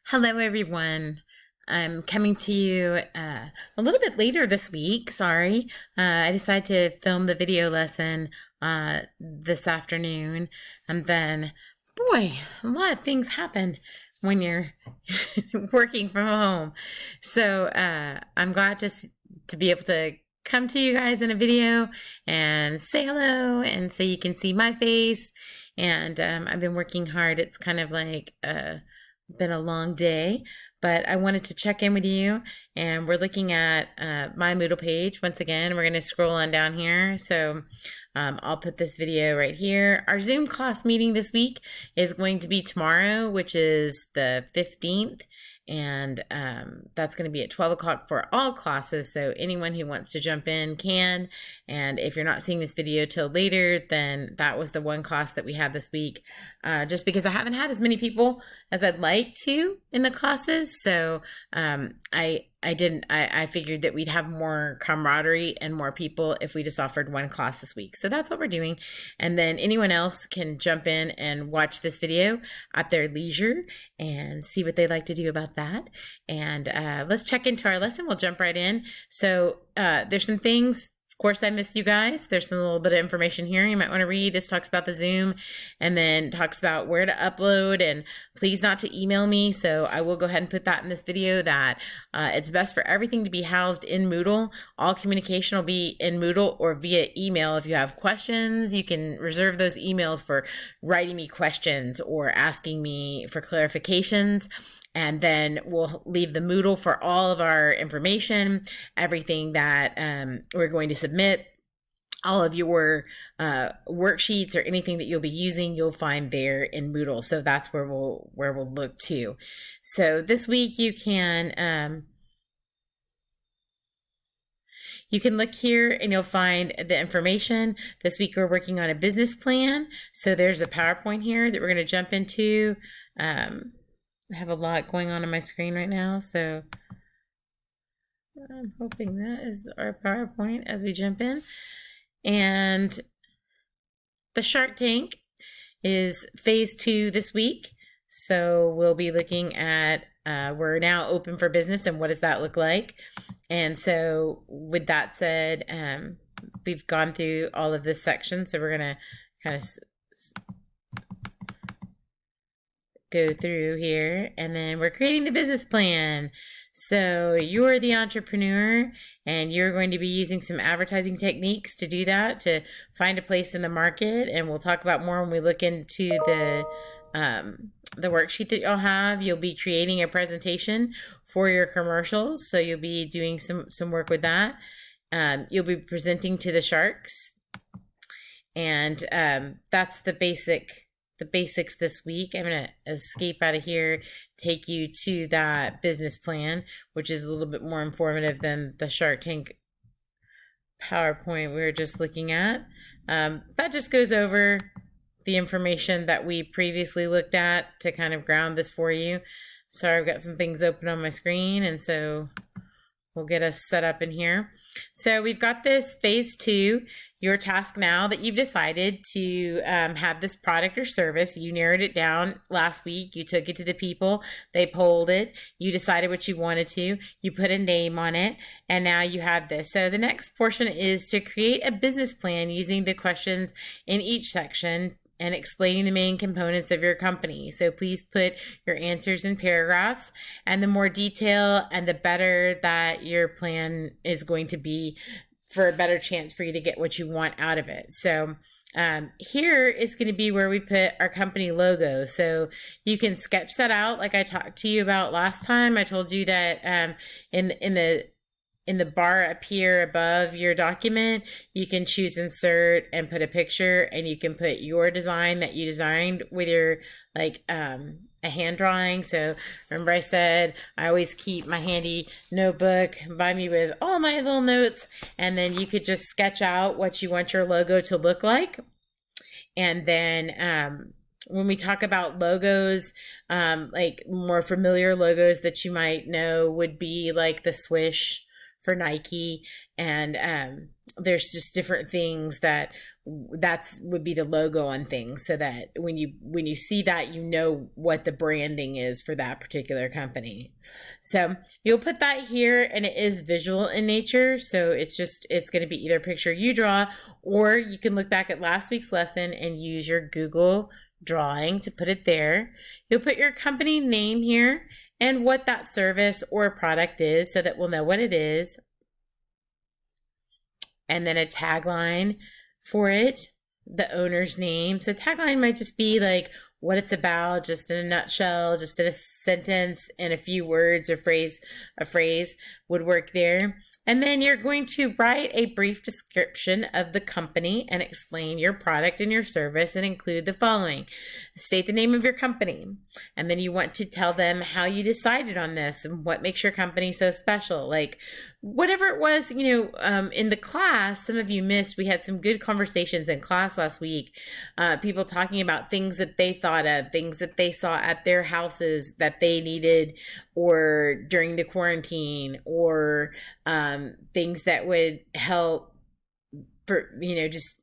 Hello, everyone. I'm coming to you a little bit later this week. Sorry. I decided to film the video lesson this afternoon. And then, boy, a lot of things happen when you're working from home. So I'm glad to be able to come to you guys in a video and say hello and so you can see my face. And I've been working hard. It's kind of like been a long day, but I wanted to check in with you. And we're looking at my Moodle page once again. We're going to scroll on down here. So I'll put this video right here. Our Zoom class meeting this week is going to be tomorrow, which is the 15th. And that's going to be at 12 o'clock for all classes. So anyone who wants to jump in can. And if you're not seeing this video till later, then that was the one class that we had this week. Just because I haven't had as many people as I'd like to in the classes. So I figured that we'd have more camaraderie and more people if we just offered one class this week. So that's what we're doing. And then anyone else can jump in and watch this video at their leisure and see what they'd like to do about that. And let's check into our lesson. We'll jump right in. So there's some things. Of course, I missed you guys. There's some little bit of information here you might want to read. This talks about the Zoom and then talks about where to upload, and please not to email me. So I will go ahead and put that in this video that it's best for everything to be housed in Moodle. All communication will be in Moodle or via email. If you have questions, you can reserve those emails for writing me questions or asking me for clarifications. And then we'll leave the Moodle for all of our information, everything that we're going to submit. All of your worksheets or anything that you'll be using, you'll find there in Moodle. So that's where we'll look to. So this week you can look here and you'll find the information. This week we're working on a business plan. So there's a PowerPoint here that we're going to jump into. I have a lot going on my screen right now, so I'm hoping that is our PowerPoint as we jump in. And the Shark Tank is phase 2 this week. So we'll be looking at, we're now open for business and what does that look like? And so with that said, we've gone through all of this section. So we're going to kind of go through here, and then we're creating the business plan. So you're the entrepreneur and you're going to be using some advertising techniques to do that, to find a place in the market. And we'll talk about more when we look into the worksheet that you'll have. You'll be creating a presentation for your commercials. So you'll be doing some work with that. You'll be presenting to the sharks, and that's the basics this week. I'm going to escape out of here, take you to that business plan, which is a little bit more informative than the Shark Tank PowerPoint we were just looking at. That just goes over the information that we previously looked at to kind of ground this for you. Sorry, I've got some things open on my screen, and so we'll get us set up in here. So we've got this phase 2, your task now that you've decided to have this product or service. You narrowed it down last week. You took it to the people. They polled it. You decided what you wanted to. You put a name on it. And now you have this. So the next portion is to create a business plan using the questions in each section and explaining the main components of your company. So please put your answers in paragraphs, and the more detail and the better that your plan is going to be, for a better chance for you to get what you want out of it. So here is going to be where we put our company logo. So you can sketch that out like I talked to you about last time. I told you that in the bar up here above your document, you can choose insert and put a picture, and you can put your design that you designed with your a hand drawing. So remember I said I always keep my handy notebook by me with all my little notes, and then you could just sketch out what you want your logo to look like. And then when we talk about logos, like more familiar logos that you might know would be like the Swish for Nike, and there's just different things that's would be the logo on things, so that when you see that, you know what the branding is for that particular company. So you'll put that here, and it is visual in nature, so it's going to be either a picture you draw, or you can look back at last week's lesson and use your Google drawing to put it there. You'll put your company name here and what that service or product is, so that we'll know what it is, and then a tagline for it, the owner's name. So tagline might just be like what it's about, just in a nutshell, just in a sentence, in a few words, or a phrase would work there. And then you're going to write a brief description of the company and explain your product and your service, and include the following. State the name of your company. And then you want to tell them how you decided on this and what makes your company so special. Like whatever it was, in the class, some of you missed, we had some good conversations in class last week. People talking about things that they thought of, things that they saw at their houses that they needed, or during the quarantine, or things that would help for, just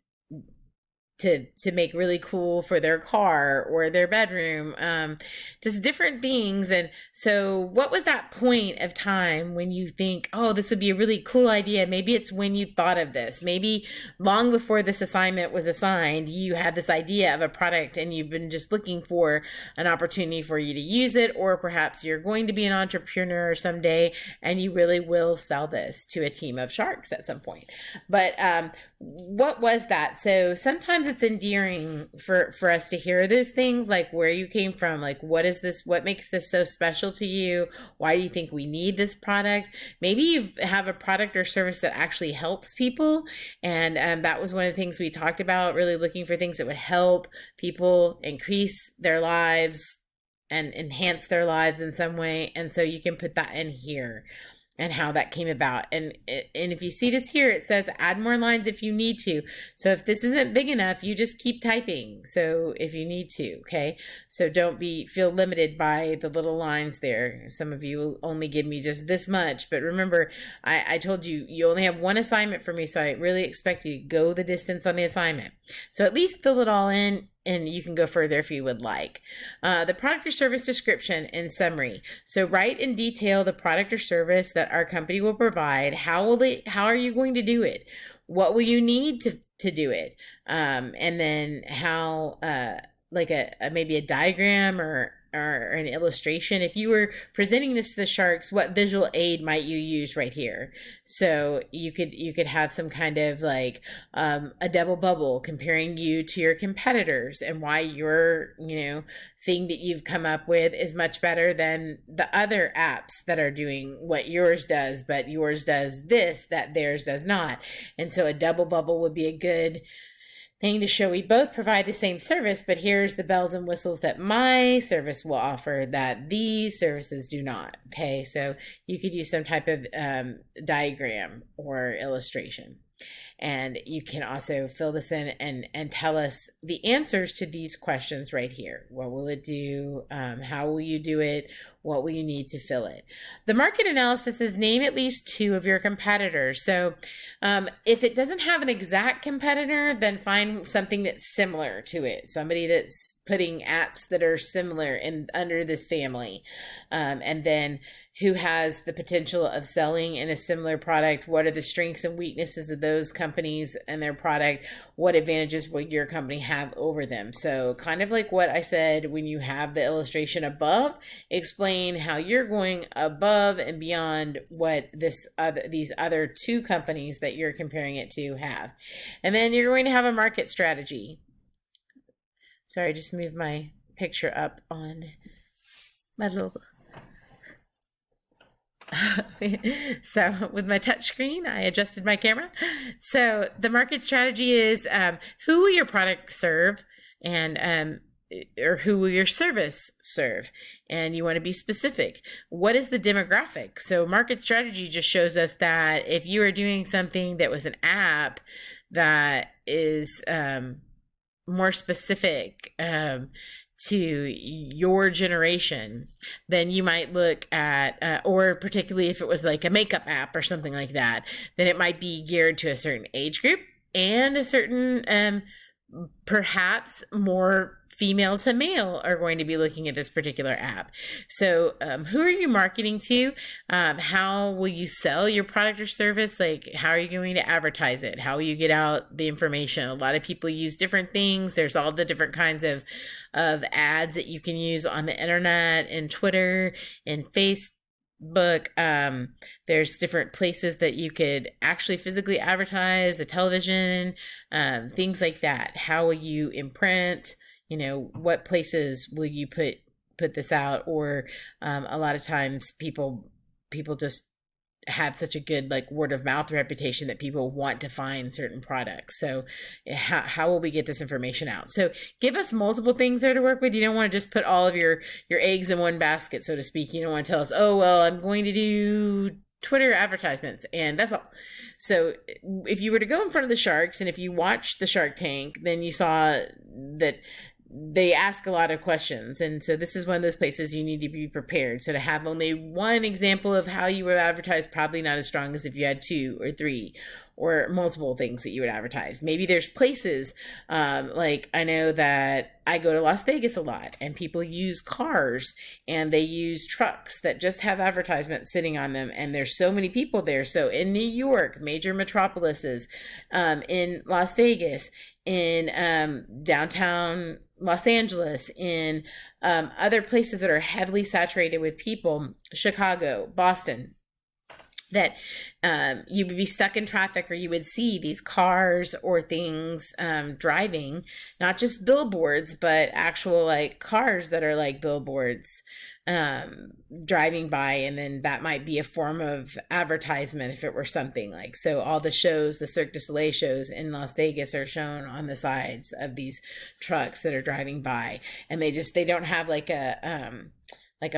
to make really cool for their car or their bedroom, just different things. And so what was that point of time when you think, oh, this would be a really cool idea? Maybe it's when you thought of this. Maybe long before this assignment was assigned, you had this idea of a product and you've been just looking for an opportunity for you to use it, or perhaps you're going to be an entrepreneur someday and you really will sell this to a team of sharks at some point. But what was that? So sometimes it's endearing for us to hear those things, like where you came from, like what makes this so special to you? Why do you think we need this product? Maybe you have a product or service that actually helps people, and that was one of the things we talked about, really looking for things that would help people increase their lives and enhance their lives in some way. And so you can put that in here, and how that came about. And if you see this here, it says add more lines if you need to. So if this isn't big enough, you just keep typing. So if you need to, okay? So don't feel limited by the little lines there. Some of you only give me just this much, but remember, I told you, you only have one assignment for me, so I really expect you to go the distance on the assignment. So at least fill it all in, and you can go further if you would like. The product or service description and summary. So write in detail the product or service that our company will provide. How are you going to do it? What will you need to do it? And then how, like maybe a diagram or an illustration. If you were presenting this to the sharks, what visual aid might you use right here? So you could have some kind of like a double bubble comparing you to your competitors, and why your thing that you've come up with is much better than the other apps that are doing what yours does, but yours does this that theirs does not. And so a double bubble would be a good thing to show we both provide the same service, but here's the bells and whistles that my service will offer that these services do not. Okay, so you could use some type of diagram or illustration. And you can also fill this in and tell us the answers to these questions right here. What will it do? How will you do it? What will you need to fill it? The market analysis is name at least 2 of your competitors. So if it doesn't have an exact competitor, then find something that's similar to it. Somebody that's putting apps that are similar under this family. And then who has the potential of selling in a similar product? What are the strengths and weaknesses of those companies and their product? What advantages will your company have over them? So kind of like what I said when you have the illustration above, explain how you're going above and beyond what these other 2 companies that you're comparing it to have. And then you're going to have a market strategy. Sorry, I just moved my picture up on my little... So with my touch screen, I adjusted my camera. So the market strategy is who will your product serve, and or who will your service serve? And you want to be specific. What is the demographic? So market strategy just shows us that if you are doing something that was an app that is more specific to your generation, then you might look at, or particularly if it was like a makeup app or something like that, then it might be geared to a certain age group and a certain, perhaps more female to male are going to be looking at this particular app. So who are you marketing to? How will you sell your product or service? Like, how are you going to advertise it? How will you get out the information? A lot of people use different things. There's all the different kinds of ads that you can use on the internet and Twitter and Facebook. There's different places that you could actually physically advertise, the television, things like that. How will you imprint? What places will you put this out? Or a lot of times people just have such a good like word of mouth reputation that people want to find certain products. So how will we get this information out? So give us multiple things there to work with. You don't want to just put all of your eggs in one basket, so to speak. You don't want to tell us, oh, well, I'm going to do Twitter advertisements and that's all. So if you were to go in front of the sharks, and if you watched the Shark Tank, then you saw that they ask a lot of questions. And so this is one of those places you need to be prepared. So to have only one example of how you would advertise, probably not as strong as if you had 2 or 3 or multiple things that you would advertise. Maybe there's places, like I know that I go to Las Vegas a lot and people use cars and they use trucks that just have advertisements sitting on them. And there's so many people there. So in New York, major metropolises, in Las Vegas, in downtown Los Angeles, in other places that are heavily saturated with people, Chicago, Boston, that you would be stuck in traffic, or you would see these cars or things driving, not just billboards, but actual like cars that are like billboards driving by. And then that might be a form of advertisement if it were something like, so all the shows, the Cirque du Soleil shows in Las Vegas are shown on the sides of these trucks that are driving by. And they don't have like a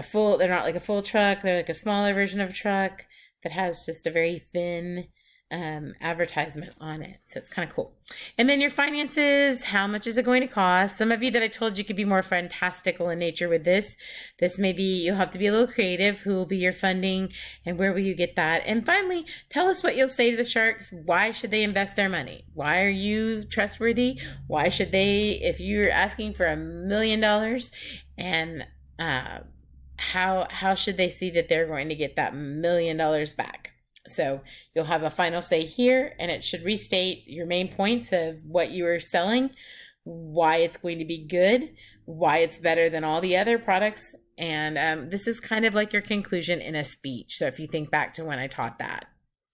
full, they're not like a full truck. They're like a smaller version of a truck that has just a very thin advertisement on it. So it's kind of cool. And then your finances, how much is it going to cost? Some of you that I told you could be more fantastical in nature with this. This may be, you'll have to be a little creative. Who will be your funding and where will you get that? And finally, tell us what you'll say to the sharks. Why should they invest their money? Why are you trustworthy? Why should they, if you're asking for $1 million, and how should they see that they're going to get that $1 million back? So you'll have a final say here, and it should restate your main points of what you are selling, why it's going to be good, why it's better than all the other products. And this is kind of like your conclusion in a speech. So if you think back to when I taught that.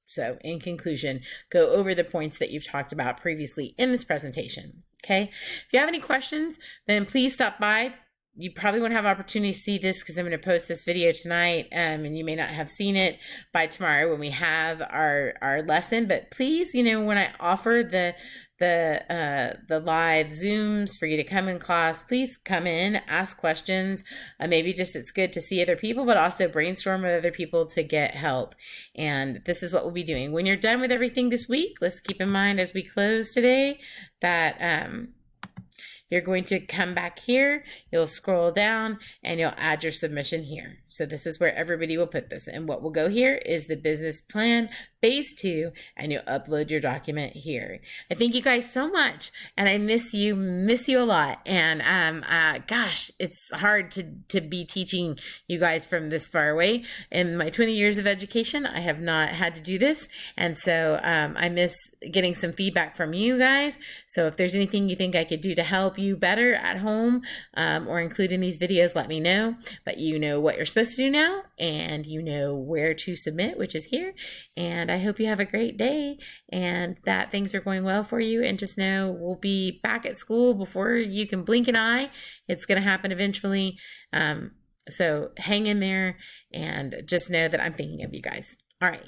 So in conclusion, go over the points that you've talked about previously in this presentation. Okay. If you have any questions, then please stop by. You probably won't have opportunity to see this because I'm going to post this video tonight, and you may not have seen it by tomorrow when we have our lesson. But please, when I offer the live Zooms for you to come in class, please come in, ask questions. Maybe just it's good to see other people, but also brainstorm with other people to get help. And this is what we'll be doing. When you're done with everything this week, let's keep in mind as we close today that you're going to come back here, you'll scroll down, and you'll add your submission here. So this is where everybody will put this. And what will go here is the business plan phase 2, and you'll upload your document here. I thank you guys so much, and I miss you a lot. And gosh, it's hard to be teaching you guys from this far away. In my 20 years of education, I have not had to do this, and so I miss getting some feedback from you guys. So if there's anything you think I could do to help you better at home, or include in these videos, let me know. But you know what you're supposed to do now, and you know where to submit, which is here. And I hope you have a great day and that things are going well for you. And just know we'll be back at school before you can blink an eye. It's going to happen eventually. So hang in there and just know that I'm thinking of you guys. All right.